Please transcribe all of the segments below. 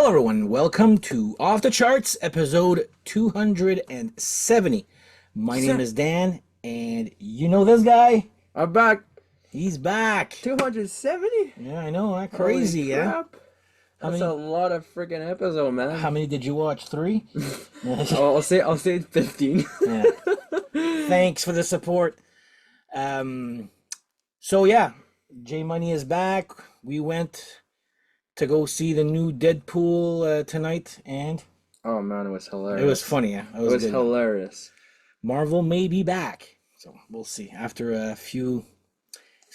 Hello, everyone. Welcome to Off the Charts, episode 270. My name is Dan, and you know this guy? I'm back. He's back. 270? Yeah, I know, huh? Crazy, Holy yeah? crap. How That's many? a lot of freaking episode, man. How many did you watch? Three? I'll say 15. Yeah. Thanks for the support. Um, so yeah, J Money is back. We went to go see the new Deadpool tonight, and Oh man, it was hilarious. it was funny. Yeah, it It was was good. hilarious. Marvel may be back, so we'll see after a few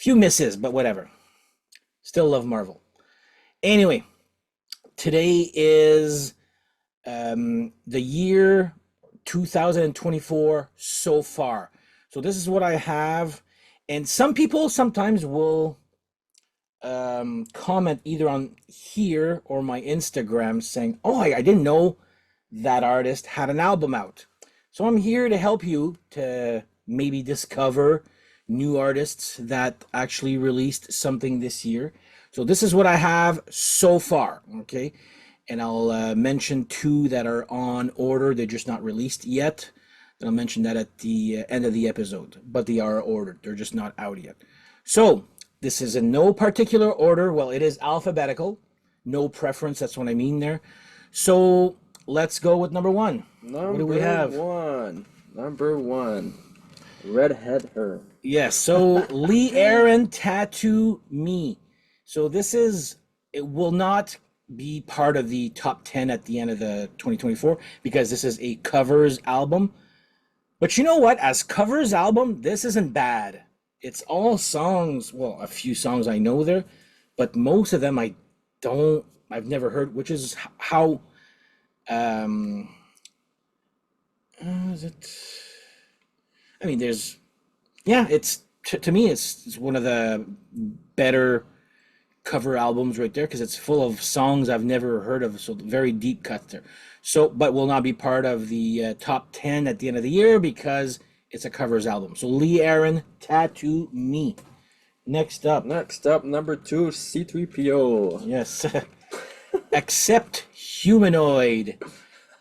misses, but whatever. Still love Marvel. Anyway, today is the year 2024 so far. So this is what I have, and some people sometimes will comment either on here or my Instagram saying, "Oh, I didn't know that artist had an album out." So I'm here to help you to maybe discover new artists that actually released something this year. So this is what I have so far, okay? And I'll mention two that are on order. They're just not released yet. And I'll mention that at the end of the episode. But they are ordered. They're just not out yet. So this is in no particular order. Well, it is alphabetical. No preference. That's what I mean there. So let's go with number one. What do we have? Number one. Redhead Her. Yes, so Lee Aaron, Tattoo Me. So it will not be part of the top 10 at the end of the 2024 because this is a covers album. But you know what? As covers album, this isn't bad. It's all songs, well, a few songs I know there, but most of them I've never heard, which is how, is it? I mean, to me, it's one of the better cover albums right there because it's full of songs I've never heard of, so very deep cuts there. So, but will not be part of the top 10 at the end of the year because it's a covers album. So Lee Aaron, Tattoo Me. Next up, Number two, C3PO. yes, Accept Humanoid.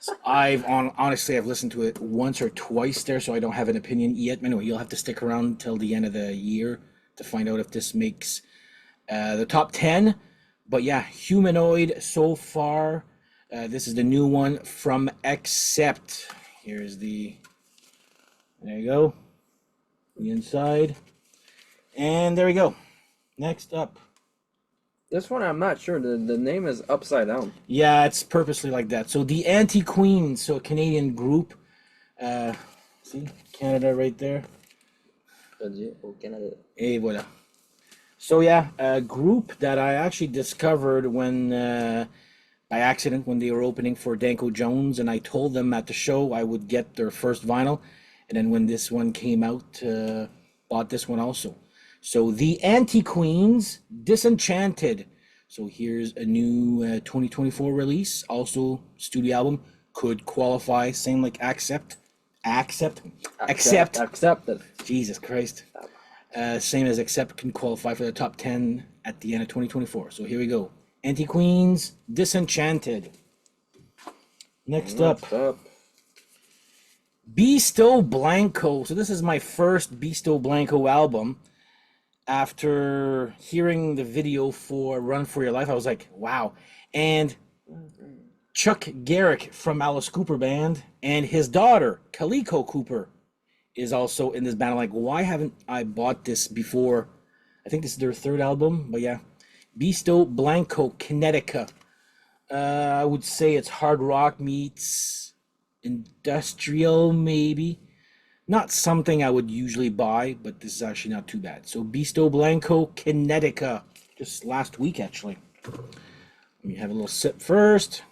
So honestly, I've listened to it once or twice there, so I don't have an opinion yet. Anyway, you'll have to stick around until the end of the year to find out if this makes the top 10. But yeah, Humanoid so far. This is the new one from Accept. There you go, the inside. And there we go. Next up. This one I'm not sure. The name is upside down. Yeah, it's purposely like that. So the Anti-Queen, so a Canadian group. See, Canada right there. Et voilà. So yeah, a group that I actually discovered when by accident when they were opening for Danko Jones, and I told them at the show I would get their first vinyl, and then when this one came out, bought this one also. So the Anti-Queens, Disenchanted. So here's a new 2024 release, also studio album. Could qualify, same like Accept. Accepted. Jesus Christ. Same as Accept can qualify for the top 10 at the end of 2024. So here we go. Anti-Queens, Disenchanted. Next up, Beasto Blanco. So this is my first Beasto Blanco album. After hearing the video for Run For Your Life, I was like, wow. And Chuck Garrick from Alice Cooper Band and his daughter, Kaliko Cooper, is also in this band. I'm like, why haven't I bought this before? I think this is their third album, but yeah. Beasto Blanco, Kinetica. I would say it's hard rock meets industrial, maybe. Not something I would usually buy, but this is actually not too bad. So Beasto Blanco, Kinetica. Just last week, actually. Let me have a little sip first.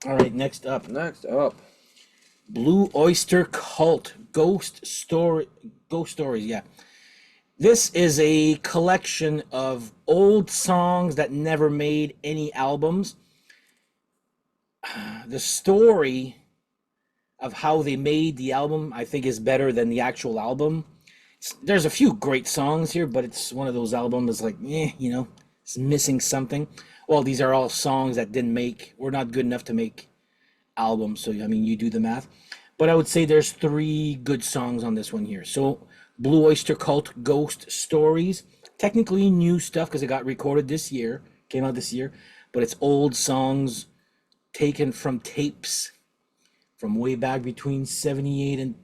All right, next up. Blue Oyster Cult, Ghost Stories, yeah. This is a collection of old songs that never made any albums. The story of how they made the album, I think, is better than the actual album. There's a few great songs here, but it's one of those albums like, it's missing something. Well, these are all songs that were not good enough to make albums. So I mean, you do the math. But I would say there's three good songs on this one here. So Blue Oyster Cult Ghost Stories, technically new stuff because it got recorded this year, came out this year, but it's old songs taken from tapes from way back between 78 and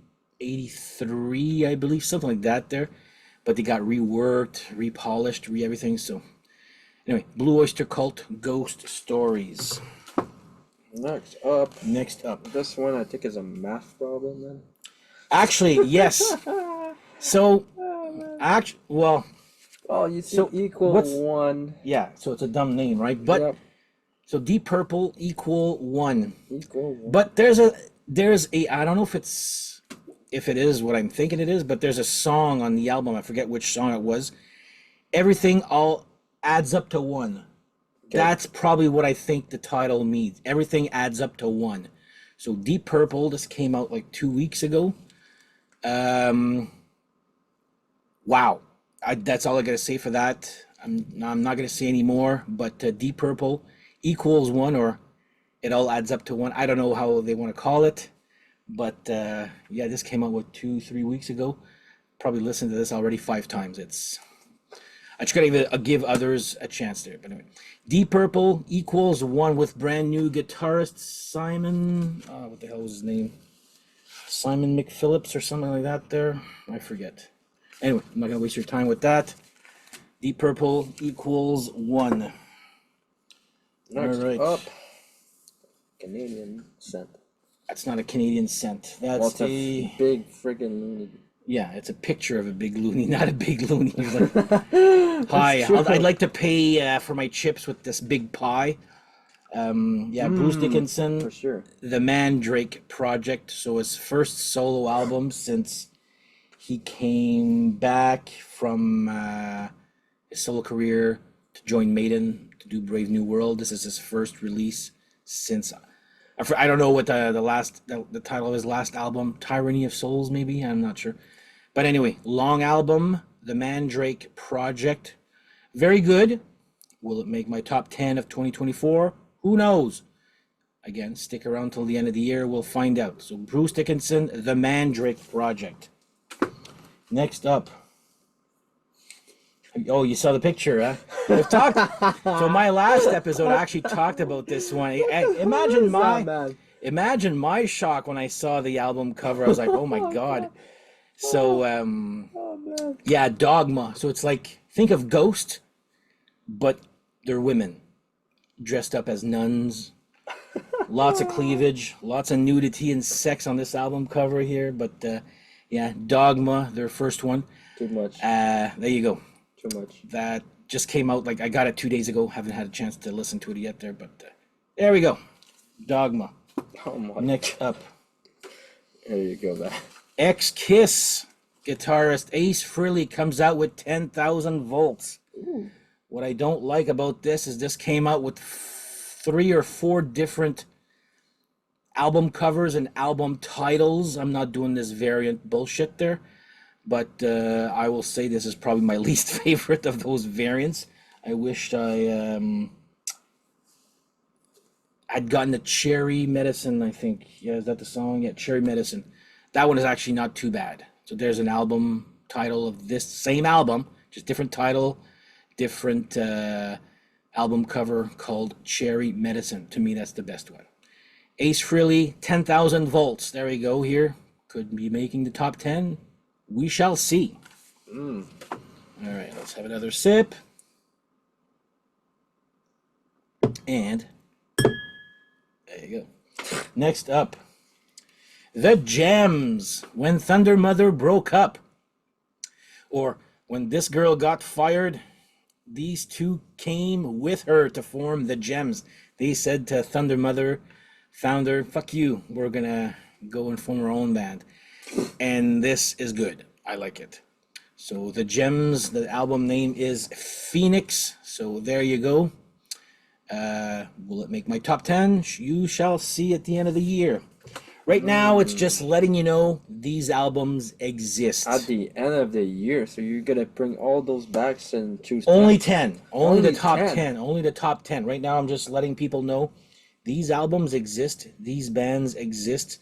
83, I believe, something like that there. But they got reworked, repolished, everything. So anyway, Blue Oyster Cult Ghost Stories. Next up, this one I think is a math problem then. Actually, yes. So, well, Oh, you see, So, equal what's- 1. yeah. So it's a dumb name, right? But Yep, so Deep Purple equal 1. equal 1. But there's a I don't know if it is what I'm thinking it is, but there's a song on the album. I forget which song it was. Everything all adds up to 1. That's probably what I think the title means. Everything adds up to 1. So Deep Purple, this came out like 2 weeks ago. Wow. That's all I gotta say for that. I'm not gonna say any more. But Deep Purple equals 1, or it all adds up to 1. I don't know how they want to call it, but yeah, this came out 2-3 weeks ago. Probably listened to this already 5 times. I just gotta give others a chance there. But anyway, Deep Purple equals 1 with brand new guitarist Simon. What the hell was his name? Simon McPhillips or something like that. There, I forget. Anyway, I'm not gonna waste your time with that. Deep Purple equals 1. Next All right. up, Canadian cent. That's not a Canadian cent. Well, That's it's a big friggin' loony. yeah, it's a picture of a big loony, not a big loony. He's like, hi, true. I'd like to pay for my chips with this big pie. Yeah, Bruce Dickinson, For sure. the Mandrake Project. So his first solo album since he came back from his solo career to join Maiden to do Brave New World. This is his first release since I don't know what the title of his last album, Tyranny of Souls, maybe. I'm not sure. But anyway, long album, The Mandrake Project. Very good. Will it make my top 10 of 2024? Who knows? Again, stick around till the end of the year. We'll find out. So Bruce Dickinson, The Mandrake Project. Next up. Oh, you saw the picture, huh? We've talked. So my last episode actually talked about this one. Imagine my shock when I saw the album cover. I was like, oh my God. So, yeah, Dogma. So it's like, think of Ghost, but they're women dressed up as nuns. Lots of cleavage, lots of nudity and sex on this album cover here. But yeah, Dogma, their first one. Too much. There you go. Too much. That just came out, like I got it 2 days ago. Haven't had a chance to listen to it yet there, but there we go. Dogma. Oh my. Next up. There you go, man. Ex-Kiss guitarist Ace Frehley comes out with 10,000 volts. Ooh. What I don't like about this is this came out with 3 or 4 different album covers and album titles. I'm not doing this variant bullshit there, but I will say this is probably my least favorite of those variants. I wished I'd gotten the Cherry Medicine, I think. Yeah, is that the song? Yeah, Cherry Medicine. That one is actually not too bad. So there's an album title of this same album, just different title, different album cover called Cherry Medicine. To me, that's the best one. Ace Frehley, 10,000 volts. There we go here. Could be making the top 10. We shall see. All right, let's have another sip. And there you go. Next up, The Gems, When Thunder Mother Broke Up. Or When This Girl Got Fired, these two came with her to form The Gems. They said to Thunder Mother founder, fuck you, we're gonna go and form our own band. And this is good. I like it. So The Gems, the album name is Phoenix. So there you go. Will it make my top 10? You shall see at the end of the year. Right now, it's just letting you know these albums exist. At the end of the year, so you're gonna bring all those back and choose Only top 10. Only the Only top 10. 10. Only the top 10. Right now, I'm just letting people know these albums exist. These bands exist.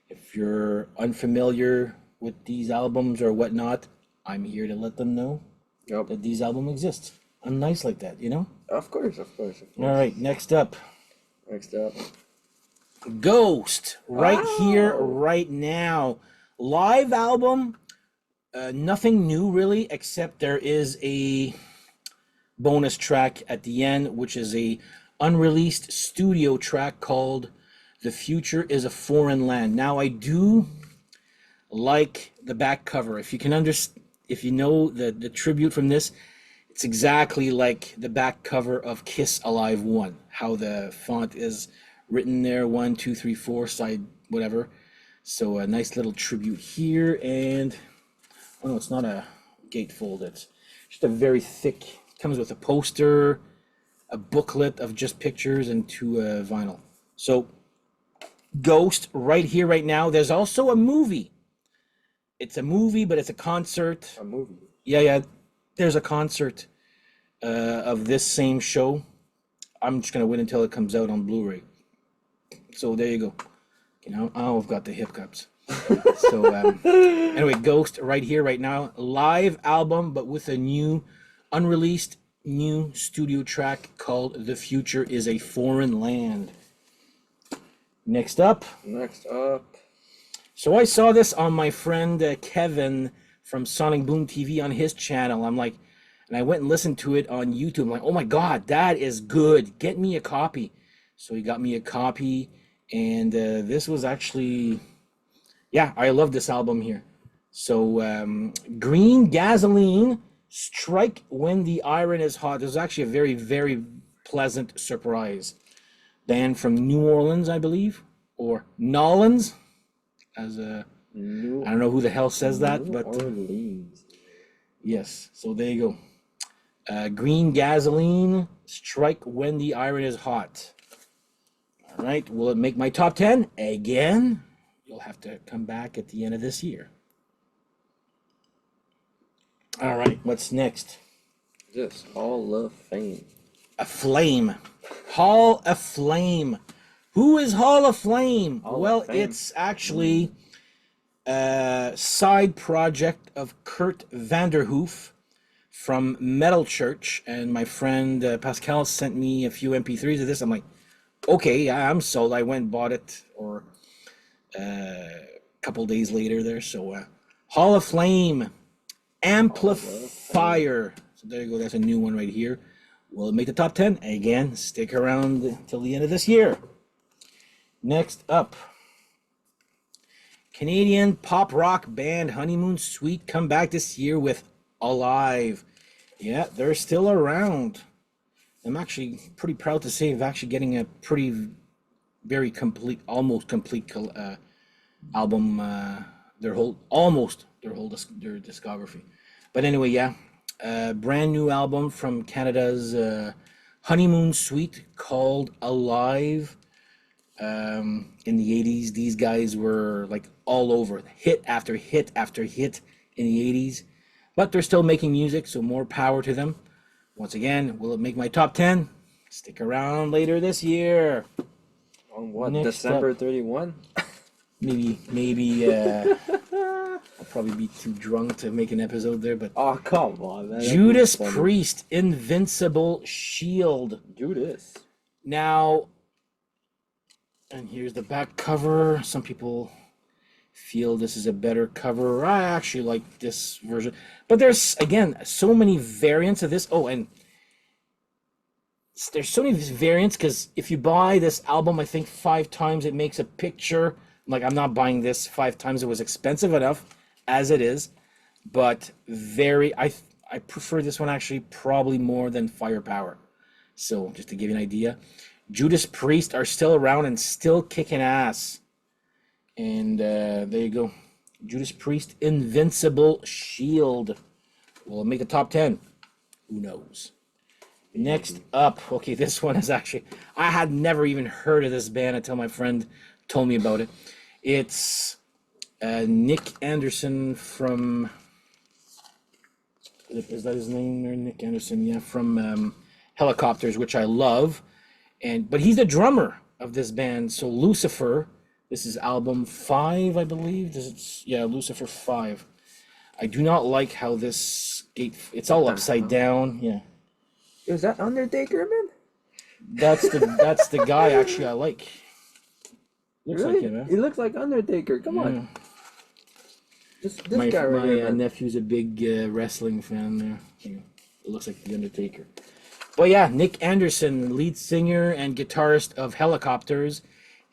If you're unfamiliar with these albums or whatnot, I'm here to let them know Yep. that these albums exist. I'm nice like that, you know? Of course, of course, of All course. right, next up. Next up. Ghost. Right here, Wow. right now. Live album. Nothing new really, except there is a bonus track at the end, which is a unreleased studio track called "The Future Is a Foreign Land." Now, I do like the back cover. If you can understand, if you know the tribute from this, it's exactly like the back cover of Kiss Alive 1. How the font is written there, 1, 2, 3, 4, side whatever. So a nice little tribute here, and oh no, it's not a gatefold. It's just a very thick. Comes with a poster, a booklet of just pictures, and two vinyl. So Ghost right here, right now. There's also a movie. It's a movie, but it's a concert. A movie. Yeah. There's a concert of this same show. I'm just gonna wait until it comes out on Blu-ray. So there you go. You know, oh, I've got the hiccups. So anyway, Ghost right here, right now, live album, but with a new, unreleased, new studio track called "The Future Is a Foreign Land." Next up. Next up. So I saw this on my friend Kevin from Sonic Boom TV on his channel. I'm like, and I went and listened to it on YouTube. I'm like, oh my God, that is good. Get me a copy. So he got me a copy, and this was actually, yeah, I love this album here. So Green Gasoline, Strike When the Iron is Hot. This was actually a very, very pleasant surprise. Band from New Orleans, I believe, or Nolans, as a, I don't know who the hell says that, but Orleans. yes. So there you go. Green Gasoline, Strike When the Iron is Hot. All right, will it make my top 10? Again, you'll have to come back at the end of this year. All right, what's next? This Hall of Fame. A Flame. Hall of Flame. Who is Hall of Flame? Hall of Well, Fame. it's actually a side project of Kurt Vanderhoof from Metal Church, and my friend Pascal sent me a few MP3s of this. I'm like, okay, I'm sold. I went and bought it, or a couple days later there. So Hall of Flame, Amplifier. So there you go. That's a new one right here. Will it make the top 10? Again, stick around till the end of this year. Next up, Canadian pop rock band Honeymoon Suite come back this year with Alive. Yeah, they're still around. I'm actually pretty proud to say I'm actually getting a pretty, very complete, almost complete album. Their discography. But anyway, yeah, brand new album from Canada's Honeymoon Suite called Alive. In the 80s, these guys were like all over, hit after hit after hit in the 80s, but they're still making music, so more power to them. Once again, will it make my top 10? Stick around later this year. On what? Next December up. 31? Maybe I'll probably be too drunk to make an episode there, but Oh, come on, man. Judas That's funny. Priest, Invincible Shield. Judas. Now, and here's the back cover. Some people feel this is a better cover. I actually like this version. But there's, again, so many variants of this. Oh, and there's so many variants because if you buy this album, I think 5 times, it makes a picture. Like, I'm not buying this 5 times. It was expensive enough as it is. But I prefer this one actually probably more than Firepower. So just to give you an idea. Judas Priest are still around and still kicking ass. And there you go. Judas Priest, Invincible Shield. Will it make the top 10? Who knows? Next up, okay, this one is actually, I had never even heard of this band until my friend told me about it. It's Nick Anderson from. Is that his name there? Nick Anderson, yeah, from Helicopters, which I love. But he's the drummer of this band. So Lucifer, this is album 5, I believe. Yeah, Lucifer 5. I do not like how this gate. It's all upside down. Yeah, Is that Undertaker, man? that's the guy actually I like. Looks Really? like him, He looks like Undertaker. Come on. This My guy right here, man. nephew's a big wrestling fan there. Yeah, it looks like the Undertaker. But yeah, Nick Anderson, lead singer and guitarist of Helicopters,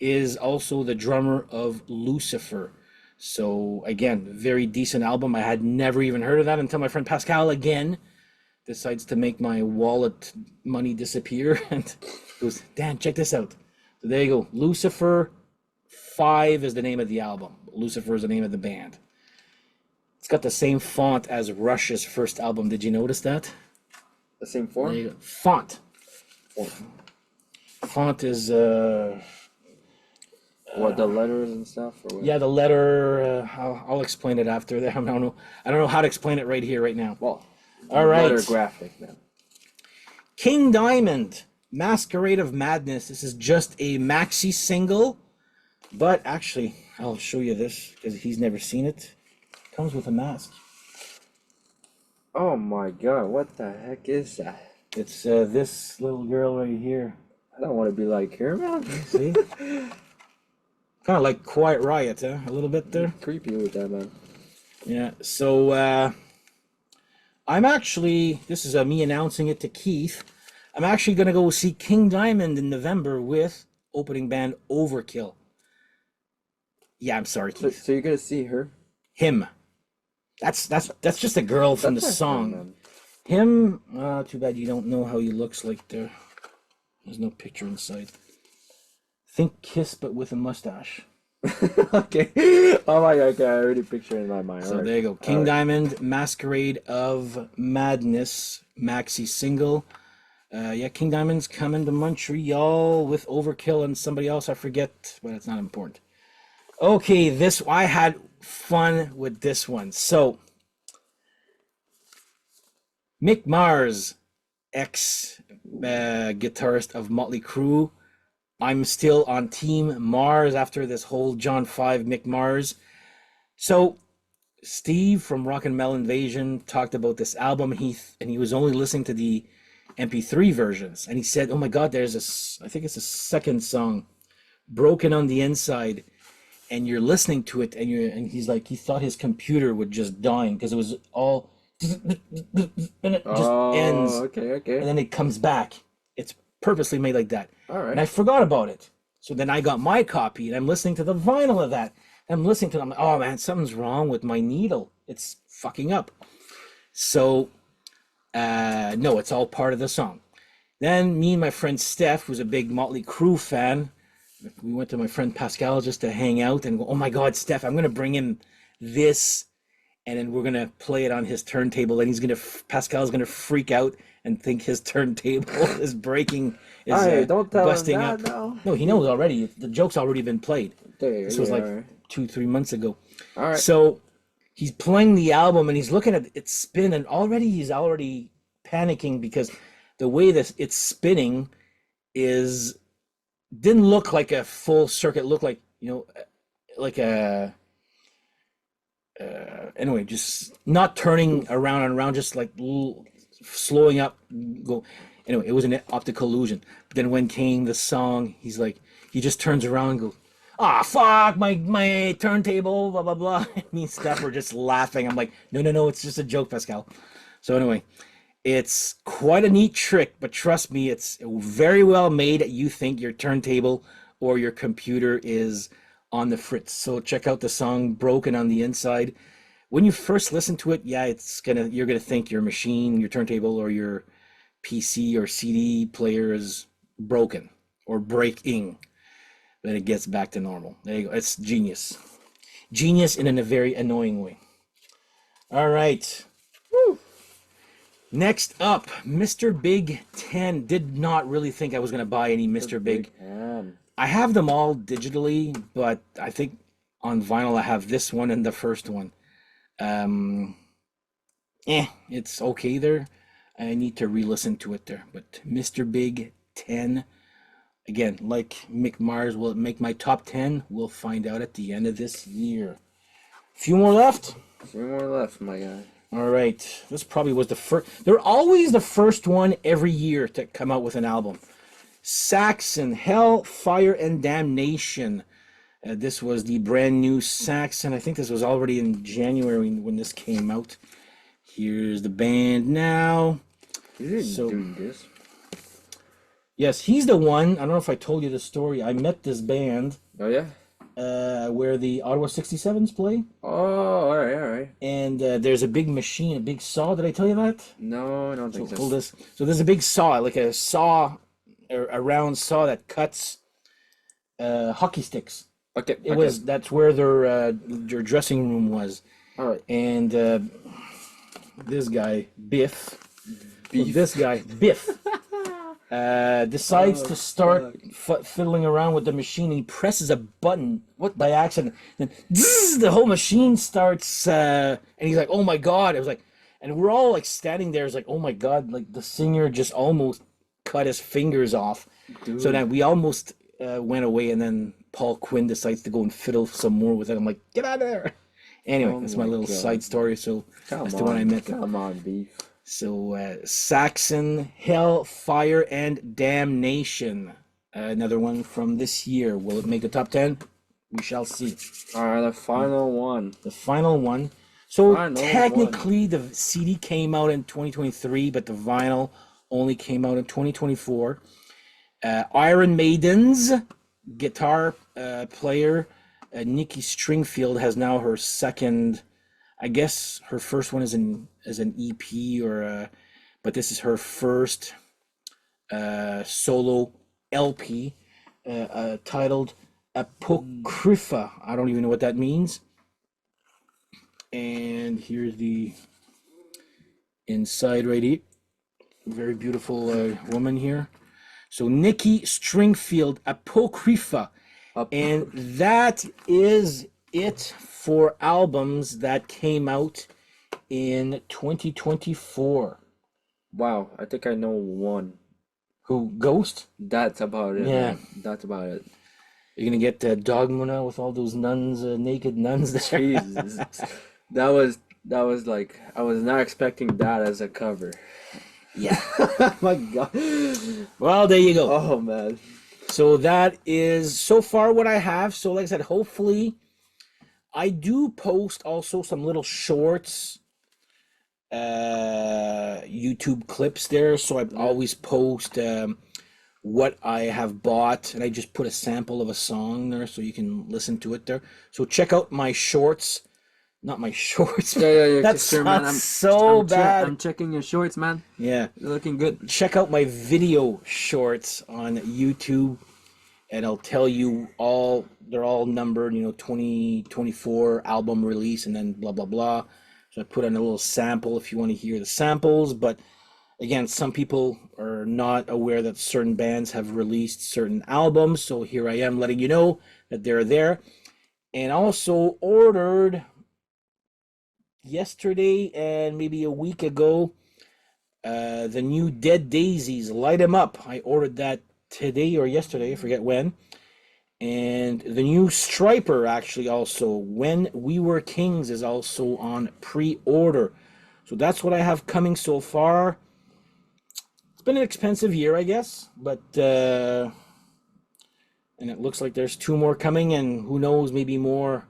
is also the drummer of Lucifer. So again, very decent album. I had never even heard of that until my friend Pascal again decides to make my wallet money disappear and goes, Dan, check this out. So there you go. Lucifer 5 is the name of the album. Lucifer is the name of the band. It's got the same font as Rush's first album. Did you notice that? The same There form? you go. Font. Font is What, the letters and stuff? Or what? yeah, the letter. I'll explain it after. There, I don't know how to explain it right here, right now. Well, All right. letter graphic, man. King Diamond, Masquerade of Madness. This is just a maxi single, but actually, I'll show you this because he's never seen it. Comes with a mask. Oh my god, what the heck is that? It's this little girl right here. I don't want to be like her, man. See? Kind of like Quiet Riot, huh? A little bit there. Creepy with that, man. Yeah. So I'm actually. This is me announcing it to Keith. I'm actually gonna go see King Diamond in November with opening band Overkill. Yeah, I'm sorry, So, Keith. so you're gonna see her? Him. That's just a girl from the That's my song. friend, Him. Too bad you don't know how he looks like there. There's no picture inside. Think Kiss, but with a mustache. man. Okay. Oh my god, okay, I already picture it in my mind. So Alright. there you go. King Alright. Diamond, Masquerade of Madness, maxi single. Yeah, King Diamond's coming to Montreal with Overkill and somebody else. I forget, but it's not important. Okay, I had fun with this one. So, Mick Mars, ex guitarist of Motley Crue. I'm still on Team Mars after this whole John 5 Mick Mars. So, Steve from Rock and Metal Invasion talked about this album. He was only listening to the MP3 versions, and he said, "Oh my God, there's I think it's a second song, Broken on the Inside." And you're listening to it, and he's like, he thought his computer would just die because it was all, and it just ends, okay. and then it comes back. It's purposely made like that. Alright. And I forgot about it. So then I got my copy, and I'm listening to the vinyl of that. I'm listening to it. I'm like, oh man, something's wrong with my needle. It's fucking up. So, no, it's all part of the song. Then me and my friend Steph, who's a big Motley Crue fan, we went to my friend Pascal just to hang out and go, oh my God, Steph, I'm going to bring him this. And then we're going to play it on his turntable. And Pascal's going to freak out and think his turntable is breaking, is Alright, don't tell busting him up. that now. No, he knows already. The joke's already been played. This was like alright. 2-3 months ago. Alright. So he's playing the album and he's looking at it spin, and he's already panicking because the way that it's spinning didn't look like a full circuit. It looked like, like a anyway, just not turning around and around, just like slowing up. Go anyway. It was an optical illusion. But then when came the song, he just turns around and goes, "Ah, fuck my turntable, blah blah blah." Me and Steph were just laughing. I'm like, no, it's just a joke, Pascal. So anyway, it's quite a neat trick, but trust me, it's very well made. You think your turntable or your computer is on the fritz. So check out the song "Broken on the Inside." When you first listen to it, yeah, you're gonna think your machine, your turntable, or your PC or CD player is broken or breaking. Then it gets back to normal. There you go. It's genius. Genius in a very annoying way. All right. Woo. Next up, Mr. Big 10. Did not really think I was going to buy any Mr. Big. Man. I have them all digitally, but I think On vinyl, I have this one and the first one. Um, it's okay there. I need to re-listen to it there. But Mr. Big 10, again, like Mick Mars, will it make my top 10? We'll find out at the end of this year. Few more left. 3 more left, my guy. All right. This probably was the first. They're always the first one every year to come out with an album. Saxon, Hell, Fire, and Damnation. This was the brand new Saxon. I think this was already in January when this came out. Here's the band now. You didn't So- do this. Yes, he's the one. I don't know if I told you the story. I met this band Oh, yeah? where the Ottawa 67s play. Oh, alright, alright. And there's a big machine, a big saw. Did I tell you that? No, I don't So think so. hold this. So there's a big saw, like a saw, a round saw that cuts hockey sticks. Okay, It was that's where their dressing room was, Alright. and this guy Biff, Beef. this guy Biff, decides Oh, to start fiddling around with the machine. He presses a button by accident, then zzz, the whole machine starts, and he's like, "Oh my god!" It was like, and we're all like standing there, it's like, "Oh my god!" Like the singer just almost cut his fingers off. Dude. So then we almost went away, and then Paul Quinn decides to go and fiddle some more with it. I'm like, get out of there. Anyway, Oh that's my my little God. side story. So Come that's on, the one I met. Come on, Beef. So Saxon, Hell, Fire, and Damnation. Another one from this year. Will it make the top 10? We shall see. Alright, the final one. The final one. So Final technically, the CD came out in 2023, but the vinyl only came out in 2024. Iron Maiden's guitar player, Nikki Stringfield, has now her second. I guess her first one is an EP but this is her first solo LP titled Apocrypha. I don't even know what that means. And here's the inside right here. Very beautiful woman here. So Nikki Stringfield, Apocrypha. And that is it for albums that came out in 2024. Wow, I think I know one. Who, Ghost? That's about it. Yeah. Man. That's about it. You're gonna get Dogma now with all those nuns, naked nuns there. Jesus. That was like, I was not expecting that as a cover. Yeah. My God. Well, there you go. Oh man. So that is so far what I have. So like I said, hopefully I do post also some little shorts, YouTube clips there. So I always post what I have bought, and I just put a sample of a song there so you can listen to it there. So check out my shorts. Not my shorts. Yeah. That sure, man. sounds so bad. I'm checking your shorts, man. Yeah. You're looking good. Check out my video shorts on YouTube, and I'll tell you all, they're all numbered, 2024 album release, and then blah blah blah. So I put on a little sample if you want to hear the samples. But again, some people are not aware that certain bands have released certain albums, so here I am letting you know that they're there. And also ordered yesterday and maybe a week ago the new Dead Daisies, Light 'Em Up. I ordered that today or yesterday, I forget when. And the new Striper, actually, also When We Were Kings, is also on pre-order. So that's what I have coming so far. It's been an expensive year, I guess, but and it looks like there's 2 more coming, and who knows, maybe more.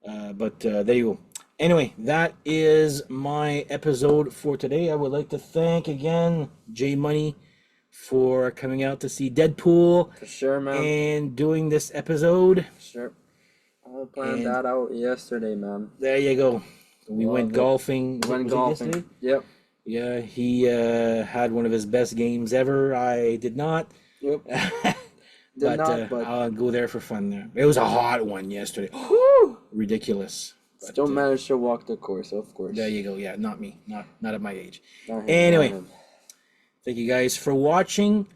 But there you go. Anyway, that is my episode for today. I would like to thank again J Money for coming out to see Deadpool For sure, man. and doing this episode. Sure. I planned And- that out yesterday, man. There you go. We Love went it. golfing. Went Was it golfing. yesterday? Yep. Yeah, he had one of his best games ever. I did not. Yep. but but I'll go there for fun there. It was a hot one yesterday. whew, Ridiculous. But, still managed to walk the course, of course. there you go. Yeah, not me. Not at my age. Not him, Anyway. not him. Thank you guys for watching.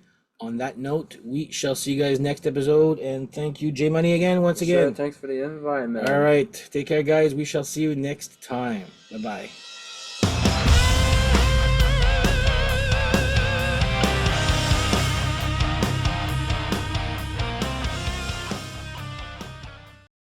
On that note, we shall see you guys next episode. And thank you, J Money, again, once Sure, again. thanks for the invite, man. All right. Take care, guys. We shall see you next time. Bye bye.